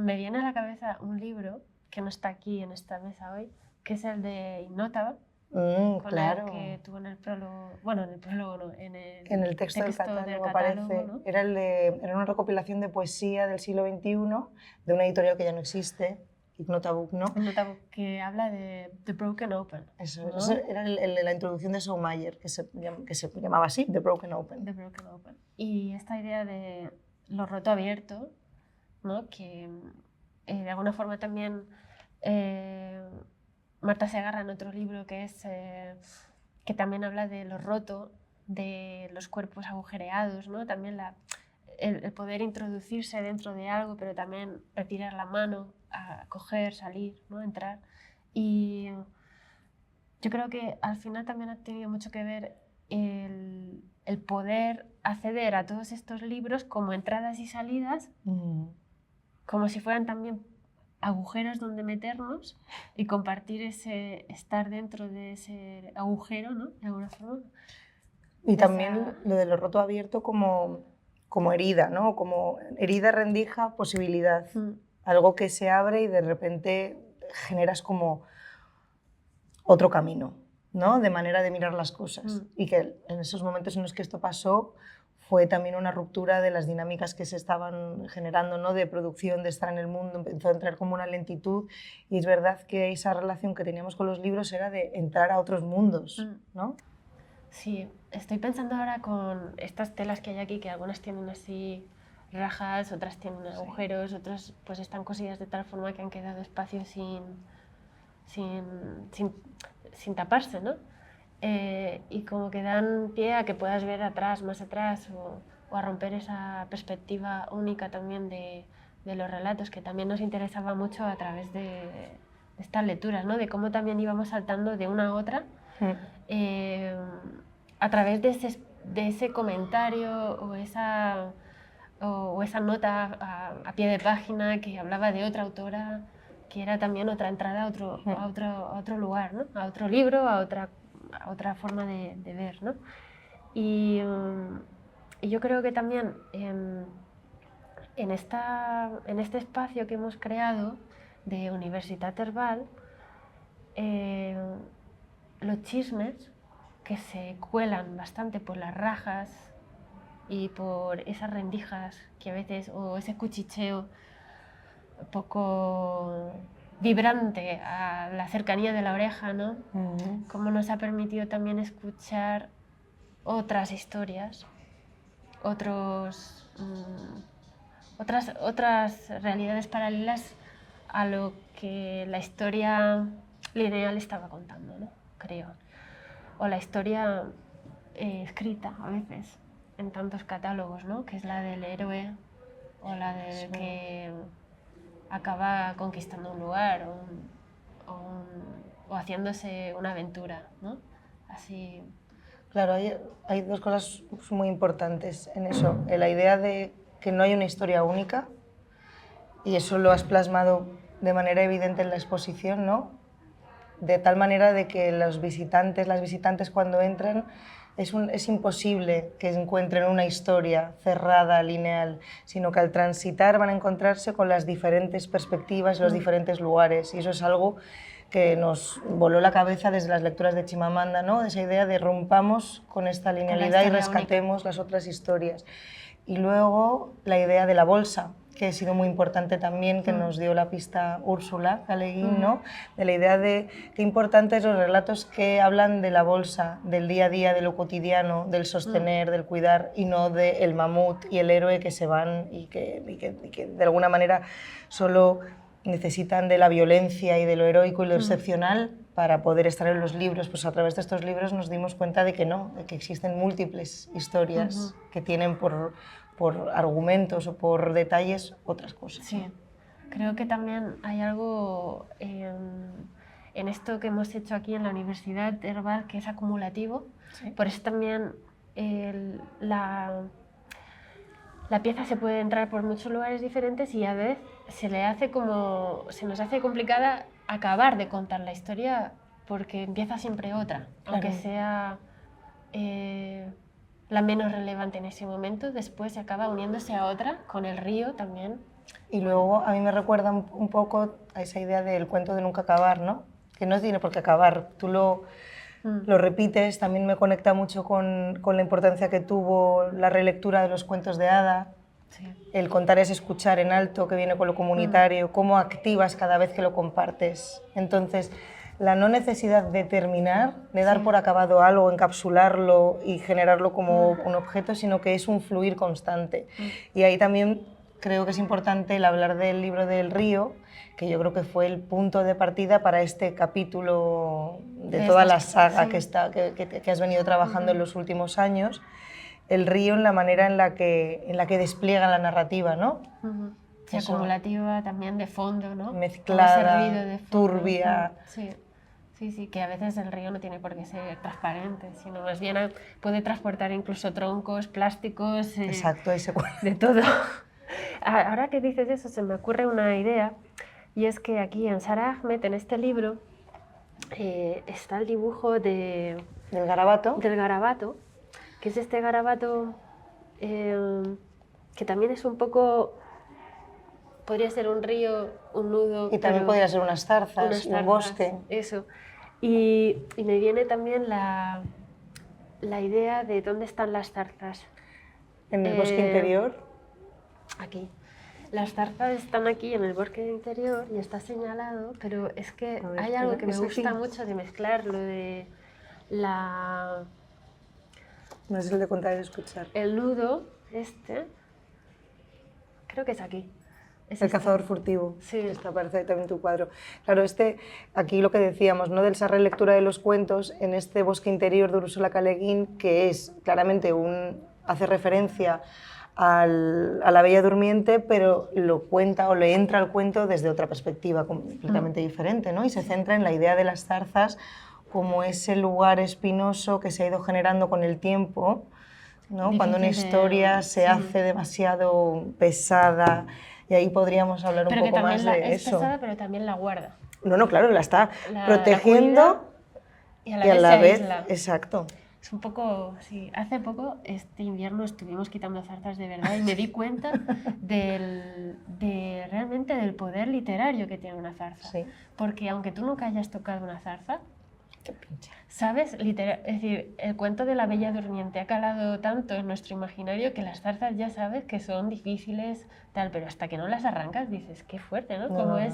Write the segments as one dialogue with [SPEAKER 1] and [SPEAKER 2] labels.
[SPEAKER 1] me viene a la cabeza un libro que no está aquí en esta mesa hoy, que es el de Ignótaba, con
[SPEAKER 2] claro.
[SPEAKER 1] el que tuvo en el prólogo, bueno, en el prólogo no, en
[SPEAKER 2] el texto del catálogo aparece.
[SPEAKER 1] ¿no?
[SPEAKER 2] Era una recopilación de poesía del siglo XXI de una editorial que ya no existe, Ignotabook, ¿no?
[SPEAKER 1] Ignotabook, que habla de The Broken Open.
[SPEAKER 2] Eso,
[SPEAKER 1] ¿no?
[SPEAKER 2] eso era la introducción de Soumaya, que se llamaba así, The Broken Open.
[SPEAKER 1] The Broken Open. Y esta idea de lo roto abierto, ¿no? Que de alguna forma también Marta Segarra en otro libro que es que también habla de lo roto, de los cuerpos agujereados, ¿no? También el poder introducirse dentro de algo, pero también retirar la mano, a coger, salir, ¿no? Entrar. Y yo creo que al final también ha tenido mucho que ver el poder acceder a todos estos libros como entradas y salidas, como si fueran también agujeros donde meternos y compartir ese estar dentro de ese agujero, ¿no? De alguna forma.
[SPEAKER 2] Y también lo de lo roto abierto como herida, ¿no? Como herida, rendija, posibilidad. Algo que se abre y de repente generas como otro camino, ¿no? De manera de mirar las cosas. Y que en esos momentos en los que esto pasó fue también una ruptura de las dinámicas que se estaban generando, ¿no? De producción, de estar en el mundo, empezó a entrar como una lentitud y es verdad que esa relación que teníamos con los libros era de entrar a otros mundos, ¿no?
[SPEAKER 1] Sí, estoy pensando ahora con estas telas que hay aquí, que algunas tienen así rajas, otras tienen agujeros, otras pues están cosidas de tal forma que han quedado espacios sin taparse, ¿no? Y como que dan pie a que puedas ver atrás, más atrás, o a romper esa perspectiva única también de los relatos, que también nos interesaba mucho a través de estas lecturas, ¿no? De cómo también íbamos saltando de una a otra, a través de ese comentario o esa nota a pie de página que hablaba de otra autora, que era también otra entrada a otro lugar, ¿no? A otro libro, a otra forma de ver, ¿no? Y yo creo que también en este espacio que hemos creado de Universitat Herbal, los chismes que se cuelan bastante por las rajas y por esas rendijas que a veces, o ese cuchicheo poco vibrante a la cercanía de la oreja, ¿no? Cómo nos ha permitido también escuchar otras historias, otras realidades paralelas a lo que la historia lineal estaba contando, ¿no? Creo. O la historia escrita a veces en tantos catálogos, ¿no? Que es la del héroe o la del que acaba conquistando un lugar o haciéndose una aventura, ¿no? Así.
[SPEAKER 2] Claro, hay dos cosas muy importantes en eso. La idea de que no hay una historia única, y eso lo has plasmado de manera evidente en la exposición, ¿no? De tal manera de que las visitantes cuando entran es imposible que encuentren una historia cerrada, lineal, sino que al transitar van a encontrarse con las diferentes perspectivas, los diferentes lugares, y eso es algo que nos voló la cabeza desde las lecturas de Chimamanda, ¿no? Esa idea de rompamos con esta linealidad y rescatemos las otras historias. Y luego la idea de la bolsa, que ha sido muy importante también, que nos dio la pista Úrsula Galeguín, ¿no? De la idea de qué importantes los relatos que hablan de la bolsa, del día a día, de lo cotidiano, del sostener, del cuidar, y no del mamut y el héroe que se van y que de alguna manera solo necesitan de la violencia y de lo heroico y lo excepcional para poder estar en los libros. Pues a través de estos libros nos dimos cuenta de que no, de que existen múltiples historias que tienen por argumentos o por detalles otras cosas.
[SPEAKER 1] Sí, creo que también hay algo en esto que hemos hecho aquí en la Universidad Herbal que es acumulativo. Sí. Por eso también la pieza se puede entrar por muchos lugares diferentes y a veces se nos hace complicada acabar de contar la historia porque empieza siempre otra, claro. Aunque sea la menos relevante en ese momento, después se acaba uniéndose a otra, con el río también
[SPEAKER 2] Y luego a mí me recuerda un poco a esa idea del cuento de nunca acabar, ¿no? Que no tiene por qué acabar, tú lo repites. También me conecta mucho con la importancia que tuvo la relectura de los cuentos de hada,
[SPEAKER 1] Sí.
[SPEAKER 2] el contar es escuchar en alto, que viene con lo comunitario, cómo activas cada vez que lo compartes. Entonces, la no necesidad de terminar, de dar por acabado algo, encapsularlo y generarlo como un objeto, sino que es un fluir constante. Y ahí también creo que es importante el hablar del libro del río, que yo creo que fue el punto de partida para este capítulo de toda la saga que has venido trabajando en los últimos años. El río en la manera en la que despliega la narrativa, ¿no?
[SPEAKER 1] Sí, acumulativa, también de fondo, ¿no?
[SPEAKER 2] Mezclada,
[SPEAKER 1] ese ruido de fondo.
[SPEAKER 2] turbia.
[SPEAKER 1] Sí. Sí, sí, que a veces el río no tiene por qué ser transparente, sino más bien puede transportar incluso troncos, plásticos,
[SPEAKER 2] Exacto, ahí se
[SPEAKER 1] de todo. Ahora que dices eso, se me ocurre una idea, y es que aquí en Sara Ahmed, en este libro, está el dibujo
[SPEAKER 2] del garabato.
[SPEAKER 1] Del garabato, que es este garabato que también es un poco... Podría ser un río, un nudo...
[SPEAKER 2] Y también podría ser unas zarzas, un bosque.
[SPEAKER 1] Eso. Y me viene también la idea de dónde están las zarzas.
[SPEAKER 2] ¿En el bosque interior?
[SPEAKER 1] Aquí. Las zarzas están aquí en el bosque interior y está señalado, pero es que hay algo que me gusta mucho de mezclar, lo de la...
[SPEAKER 2] No es el de contar y escuchar.
[SPEAKER 1] El nudo, creo que es aquí.
[SPEAKER 2] El cazador furtivo.
[SPEAKER 1] Sí.
[SPEAKER 2] Esta aparece también en tu cuadro. Claro, aquí lo que decíamos, ¿no? De esa relectura de los cuentos en este bosque interior de Ursula K. Le Guin, que es claramente hace referencia a la Bella Durmiente, pero lo cuenta o le entra al cuento desde otra perspectiva completamente diferente, ¿no? Y se centra en la idea de las zarzas como ese lugar espinoso que se ha ido generando con el tiempo, ¿no? Cuando una historia se hace demasiado pesada. Y ahí podríamos hablar un poco más de eso.
[SPEAKER 1] Es pesada, pero también la guarda.
[SPEAKER 2] No, claro, la está protegiendo
[SPEAKER 1] y a la vez aísla.
[SPEAKER 2] Exacto.
[SPEAKER 1] Es un poco, sí. Hace poco, este invierno, estuvimos quitando zarzas de verdad y me di cuenta realmente del poder literario que tiene una zarza.
[SPEAKER 2] Sí.
[SPEAKER 1] Porque aunque tú nunca hayas tocado una zarza,
[SPEAKER 2] qué pinche.
[SPEAKER 1] ¿Sabes? Es decir, el cuento de la Bella Durmiente ha calado tanto en nuestro imaginario que las zarzas ya sabes que son difíciles, tal, pero hasta que no las arrancas dices, qué fuerte, ¿no? Como es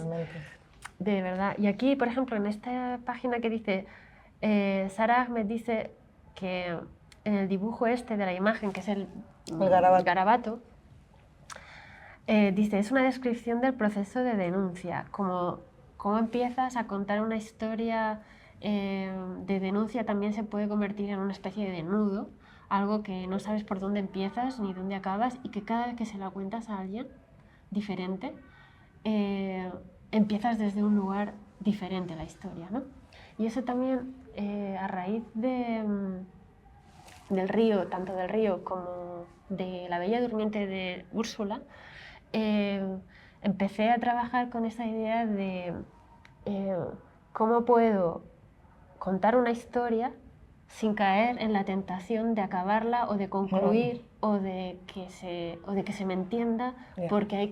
[SPEAKER 1] de verdad. Y aquí, por ejemplo, en esta página que dice, Sara Ahmed dice que en el dibujo de la imagen, que es el garabato, dice, es una descripción del proceso de denuncia, cómo empiezas a contar una historia de denuncia también se puede convertir en una especie de nudo, algo que no sabes por dónde empiezas ni dónde acabas y que cada vez que se la cuentas a alguien diferente, empiezas desde un lugar diferente la historia, ¿no? Y eso también a raíz del río, tanto del río como de la Bella Durmiente de Úrsula, empecé a trabajar con esa idea de cómo puedo contar una historia sin caer en la tentación de acabarla o de concluir o de que se me entienda porque hay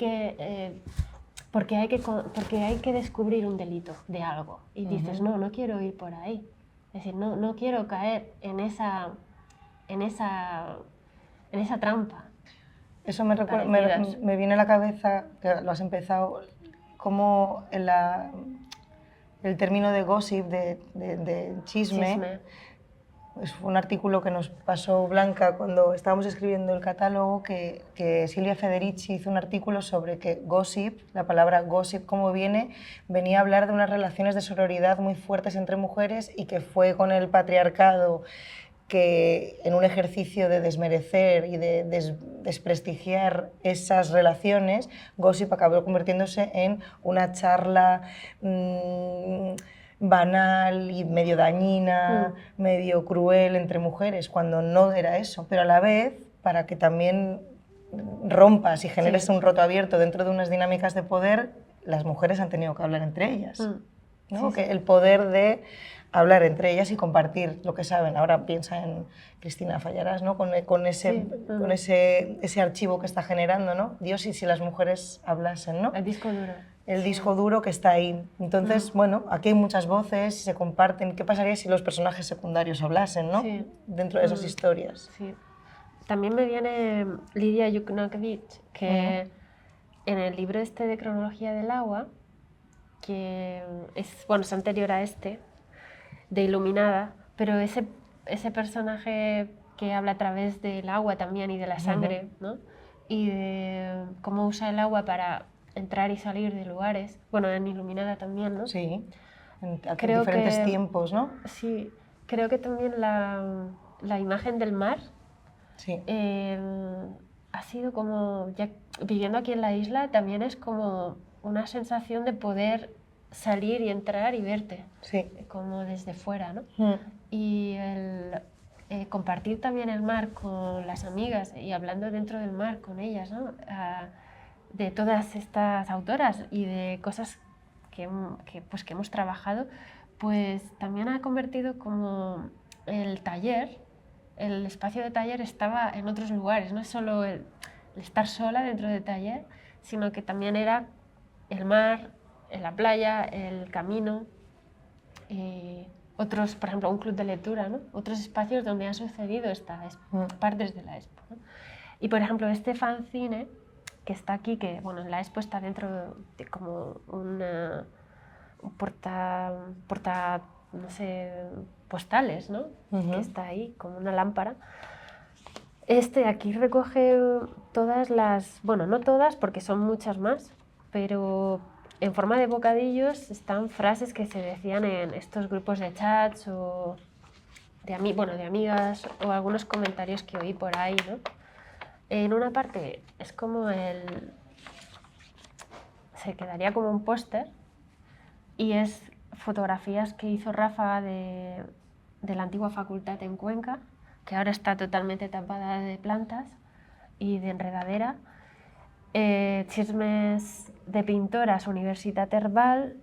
[SPEAKER 1] que descubrir un delito de algo y dices no quiero ir por ahí, es decir, no quiero caer en esa trampa.
[SPEAKER 2] Eso me viene a la cabeza, que lo has empezado, como el término de gossip, de chisme. Es un artículo que nos pasó Blanca cuando estábamos escribiendo el catálogo, que Silvia Federici hizo un artículo sobre que gossip, la palabra gossip como venía a hablar de unas relaciones de sororidad muy fuertes entre mujeres y que fue con el patriarcado que en un ejercicio de desmerecer y de desprestigiar esas relaciones, gossip acabó convirtiéndose en una charla banal y medio dañina, medio cruel entre mujeres, cuando no era eso, pero a la vez, para que también rompas y generes un roto abierto dentro de unas dinámicas de poder, las mujeres han tenido que hablar entre ellas. ¿no?
[SPEAKER 1] Sí,
[SPEAKER 2] Que
[SPEAKER 1] sí.
[SPEAKER 2] el poder de hablar entre ellas y compartir lo que saben. Ahora piensa en Cristina Fallarás, ¿no? Con
[SPEAKER 1] Sí,
[SPEAKER 2] ese archivo que está generando, ¿no? Dios, y si las mujeres hablasen, ¿no?
[SPEAKER 1] el disco duro.
[SPEAKER 2] El
[SPEAKER 1] Sí.
[SPEAKER 2] disco duro que está ahí. Entonces, bueno, aquí hay muchas voces y se comparten. ¿Qué pasaría si los personajes secundarios hablasen, ¿no?
[SPEAKER 1] Sí.
[SPEAKER 2] Dentro de esas historias.
[SPEAKER 1] Sí. También me viene Lidia Yuknakevich, que en el libro este de Cronología del Agua, que es, bueno, es anterior a este, de Iluminada, pero ese personaje que habla a través del agua también y de la sangre, ¿no? Y de cómo usa el agua para entrar y salir de lugares, bueno, en Iluminada también, ¿no?
[SPEAKER 2] Sí, en
[SPEAKER 1] Creo
[SPEAKER 2] diferentes
[SPEAKER 1] que,
[SPEAKER 2] tiempos, ¿no?
[SPEAKER 1] sí, creo que también la imagen del mar
[SPEAKER 2] Sí.
[SPEAKER 1] ha sido como, ya viviendo aquí en la isla, también es como una sensación de poder salir y entrar y verte,
[SPEAKER 2] Sí.
[SPEAKER 1] como desde fuera, ¿no?
[SPEAKER 2] Mm.
[SPEAKER 1] Y el compartir también el mar con las amigas y hablando dentro del mar con ellas, ¿no? De todas estas autoras y de cosas pues, que hemos trabajado, pues también ha convertido como el taller, el espacio de taller estaba en otros lugares, no es solo el estar sola dentro del taller, sino que también era el mar, la playa, el camino, otros, por ejemplo, un club de lectura, ¿no? Otros espacios donde han sucedido estas partes de la expo, ¿no? Y, por ejemplo, este fanzine que está aquí, que bueno, en la expo está dentro de como un porta, no sé, postales, ¿no? Que está ahí, como una lámpara. Este aquí recoge todas las, bueno, no todas porque son muchas más, pero en forma de bocadillos están frases que se decían en estos grupos de chats o de amigas o algunos comentarios que oí por ahí, ¿no? En una parte es como se quedaría como un póster y es fotografías que hizo Rafa de la antigua facultad en Cuenca, que ahora está totalmente tapada de plantas y de enredadera. Chismes de pintoras, Universitat Herbal,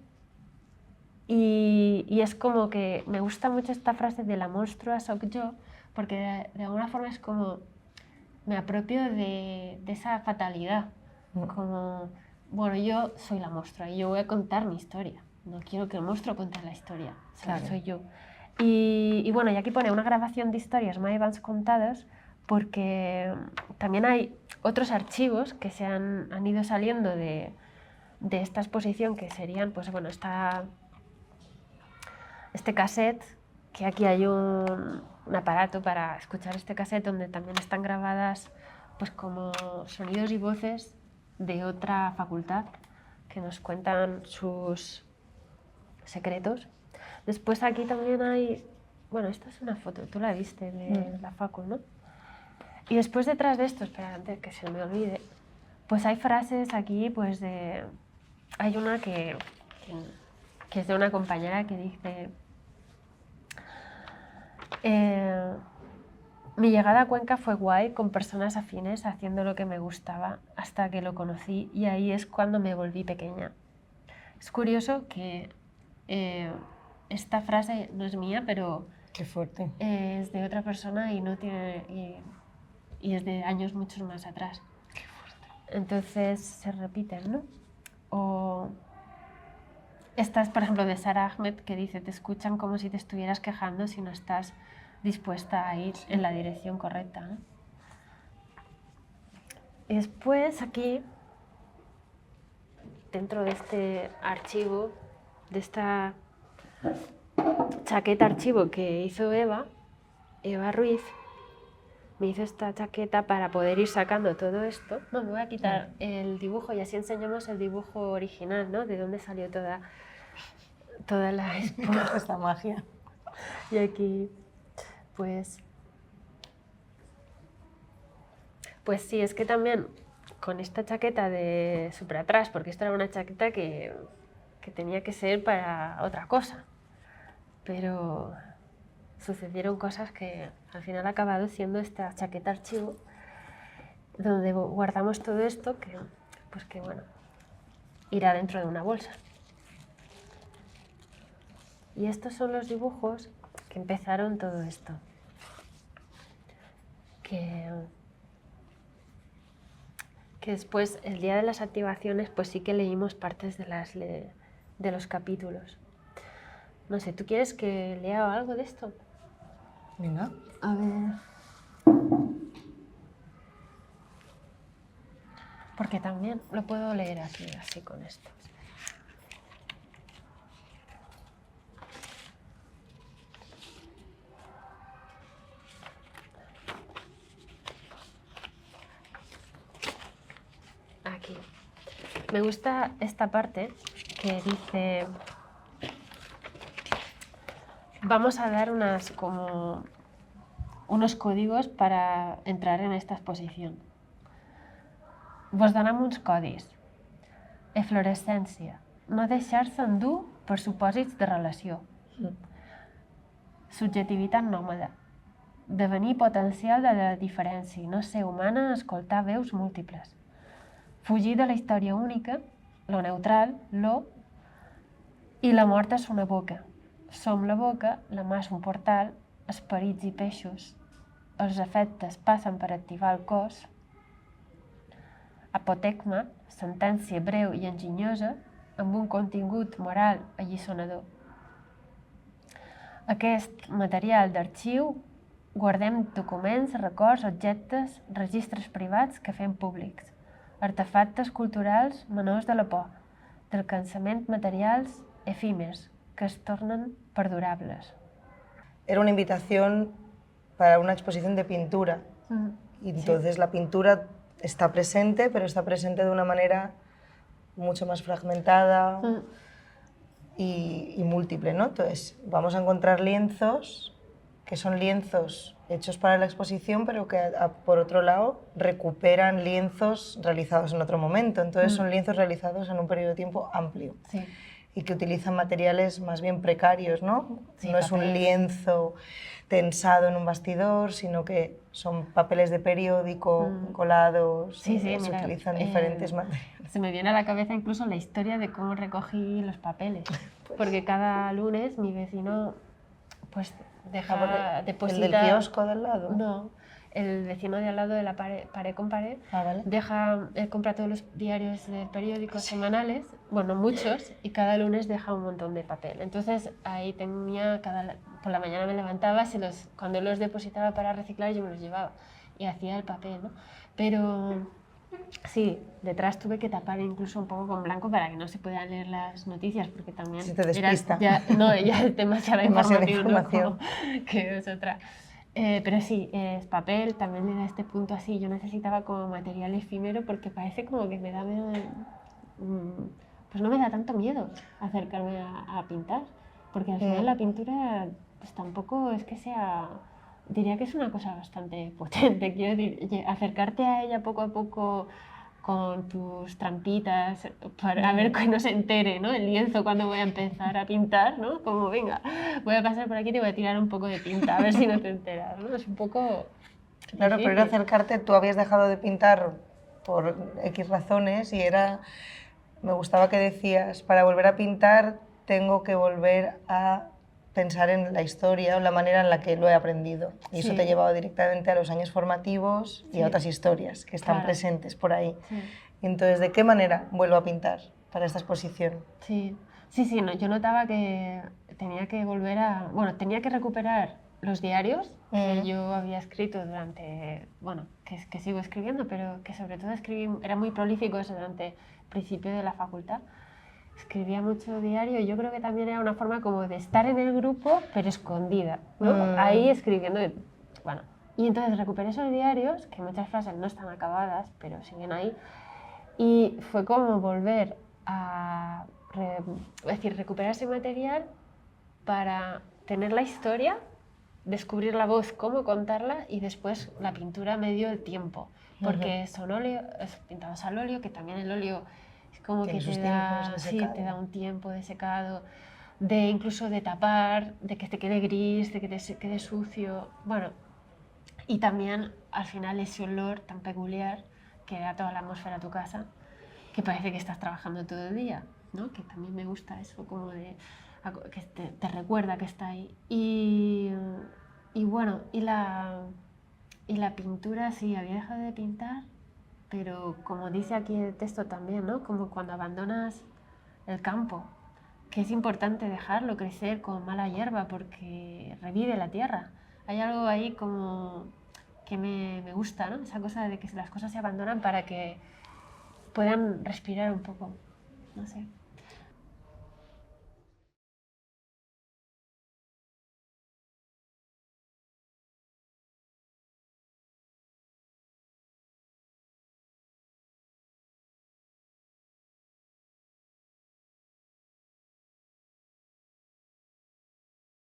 [SPEAKER 1] y es como que me gusta mucho esta frase de la monstrua soc yo, porque de alguna forma es como me apropio de esa fatalidad, como, bueno, yo soy la monstrua y yo voy a contar mi historia, no quiero que el monstruo cuente la historia,
[SPEAKER 2] Claro.
[SPEAKER 1] soy yo. Y bueno, y aquí pone una grabación de historias más abans contadas, porque también hay otros archivos que se han ido saliendo de esta exposición, que serían, pues bueno, este cassette, que aquí hay un aparato para escuchar este cassette donde también están grabadas pues como sonidos y voces de otra facultad que nos cuentan sus secretos. Después aquí también hay, bueno, esta es una foto, tú la viste de la facu, ¿no? Y después detrás de esto, espera, antes que se me olvide, pues hay frases aquí, pues de... Hay una que es de una compañera que dice... mi llegada a Cuenca fue guay, con personas afines, haciendo lo que me gustaba, hasta que lo conocí y ahí es cuando me volví pequeña. Es curioso que esta frase no es mía, pero
[SPEAKER 2] Qué fuerte.
[SPEAKER 1] es de otra persona y no tiene y es de años muchos más atrás.
[SPEAKER 2] Qué fuerte.
[SPEAKER 1] Entonces se repiten, ¿no? O esta es, por ejemplo, de Sara Ahmed, que dice, te escuchan como si te estuvieras quejando si no estás dispuesta a ir en la dirección correcta, ¿no? Y después aquí, dentro de este archivo, de esta chaqueta archivo que hizo Eva Ruiz, me hizo esta chaqueta para poder ir sacando todo esto. No, me voy a quitar el dibujo y así enseñamos el dibujo original, ¿no? De dónde salió toda la expo.
[SPEAKER 2] Esta magia.
[SPEAKER 1] Y aquí, pues sí, es que también con esta chaqueta de súper atrás, porque esto era una chaqueta que tenía que ser para otra cosa, pero sucedieron cosas que al final ha acabado siendo esta chaqueta archivo donde guardamos todo esto que bueno, irá dentro de una bolsa. Y estos son los dibujos que empezaron todo esto. Que después, el día de las activaciones, pues sí que leímos partes de los capítulos. No sé, ¿tú quieres que lea algo de esto?
[SPEAKER 2] Venga.
[SPEAKER 1] A ver. Porque también lo puedo leer aquí, así con esto. Aquí. Me gusta esta parte que dice... Vamos a dar unos códigos para entrar en esta exposición. Vos donem uns codis. Eflorescència. No deixar-se endur per supòsits de relació. Subjetivitat nòmada. Devenir potencial de la diferència. No ser humana, escoltar veus múltiples. Fugir de la història única, lo neutral, lo... I la mort és una boca. Som la boca, la mà és un portal, esperits i peixos. Els efectes passen per activar el cos. Apotecma, sentència breu i enginyosa, amb un contingut moral alliçonador. Aquest material d'arxiu guardem documents, records, objectes, registres privats que fem públics, artefactes culturals menors de la por, del cansament materials efímers que es tornen perdurables.
[SPEAKER 2] Era una invitación para una exposición de pintura. Y entonces la pintura está presente, pero está presente de una manera mucho más fragmentada y múltiple, ¿no? Entonces vamos a encontrar lienzos que son lienzos hechos para la exposición, pero que por otro lado recuperan lienzos realizados en otro momento. Entonces son lienzos realizados en un periodo de tiempo amplio.
[SPEAKER 1] Sí.
[SPEAKER 2] Y que utilizan materiales más bien precarios, ¿no?
[SPEAKER 1] Sí,
[SPEAKER 2] no es un lienzo tensado en un bastidor, sino que son papeles de periódico colados,
[SPEAKER 1] sí,
[SPEAKER 2] se
[SPEAKER 1] mira,
[SPEAKER 2] utilizan diferentes materiales.
[SPEAKER 1] Se me viene a la cabeza incluso la historia de cómo recogí los papeles, porque cada lunes mi vecino pues deposita...
[SPEAKER 2] ¿El del kiosco del lado?
[SPEAKER 1] No, el vecino de al lado de la pared con pared,
[SPEAKER 2] vale.
[SPEAKER 1] él compra todos los diarios del periódico semanales, bueno, muchos, y cada lunes deja un montón de papel. Entonces ahí tenía, por la mañana me levantaba, cuando los depositaba para reciclar yo me los llevaba y hacía el papel, ¿no? Pero sí, detrás tuve que tapar incluso un poco con blanco para que no se puedan leer las noticias, porque también...
[SPEAKER 2] Si te despista.
[SPEAKER 1] Ya es demasiada información, ¿no? Que es otra... pero sí, es papel, también le da este punto así. Yo necesitaba como material efímero porque parece como que me da pues no me da tanto miedo acercarme a pintar, porque al final la pintura pues tampoco es que sea... Diría que es una cosa bastante potente, quiero decir, acercarte a ella poco a poco con tus trampitas para ver que no se entere, ¿no? El lienzo cuando voy a empezar a pintar, ¿no? Como, venga, voy a pasar por aquí y te voy a tirar un poco de tinta, a ver si no te enteras, ¿no? Es un poco...
[SPEAKER 2] Claro,
[SPEAKER 1] difícil.
[SPEAKER 2] pero era acercarte, tú habías dejado de pintar por X razones y me gustaba que decías, para volver a pintar tengo que volver a pensar en la historia o la manera en la que lo he aprendido. Y eso te ha llevado directamente a los años formativos y a otras historias que están presentes por ahí.
[SPEAKER 1] Sí.
[SPEAKER 2] Y entonces, ¿de qué manera vuelvo a pintar para esta exposición?
[SPEAKER 1] Sí, no, yo notaba que tenía que volver tenía que recuperar los diarios que yo había escrito durante, bueno, que sigo escribiendo, pero que sobre todo era muy prolíficos durante el principio de la facultad. Escribía mucho diario y yo creo que también era una forma como de estar en el grupo, pero escondida, ¿no? Ahí escribiendo. Bueno, y entonces recuperé esos diarios, que muchas frases no están acabadas, pero siguen ahí, y fue como volver a recuperar ese material para tener la historia, descubrir la voz, cómo contarla, y después la pintura me dio el tiempo, porque son pintados al óleo, que también el óleo es como que te da un tiempo de secado, incluso de tapar, de que te quede gris, de que te quede sucio, bueno, y también al final ese olor tan peculiar que da toda la atmósfera a tu casa, que parece que estás trabajando todo el día, ¿no? Que también me gusta eso, como de que te recuerda que está ahí. Y bueno, y la pintura, sí, había dejado de pintar, pero como dice aquí el texto también, ¿no? Como cuando abandonas el campo, que es importante dejarlo crecer con mala hierba porque revive la tierra. Hay algo ahí como que me gusta, ¿no? Esa cosa de que las cosas se abandonan para que puedan respirar un poco, no sé.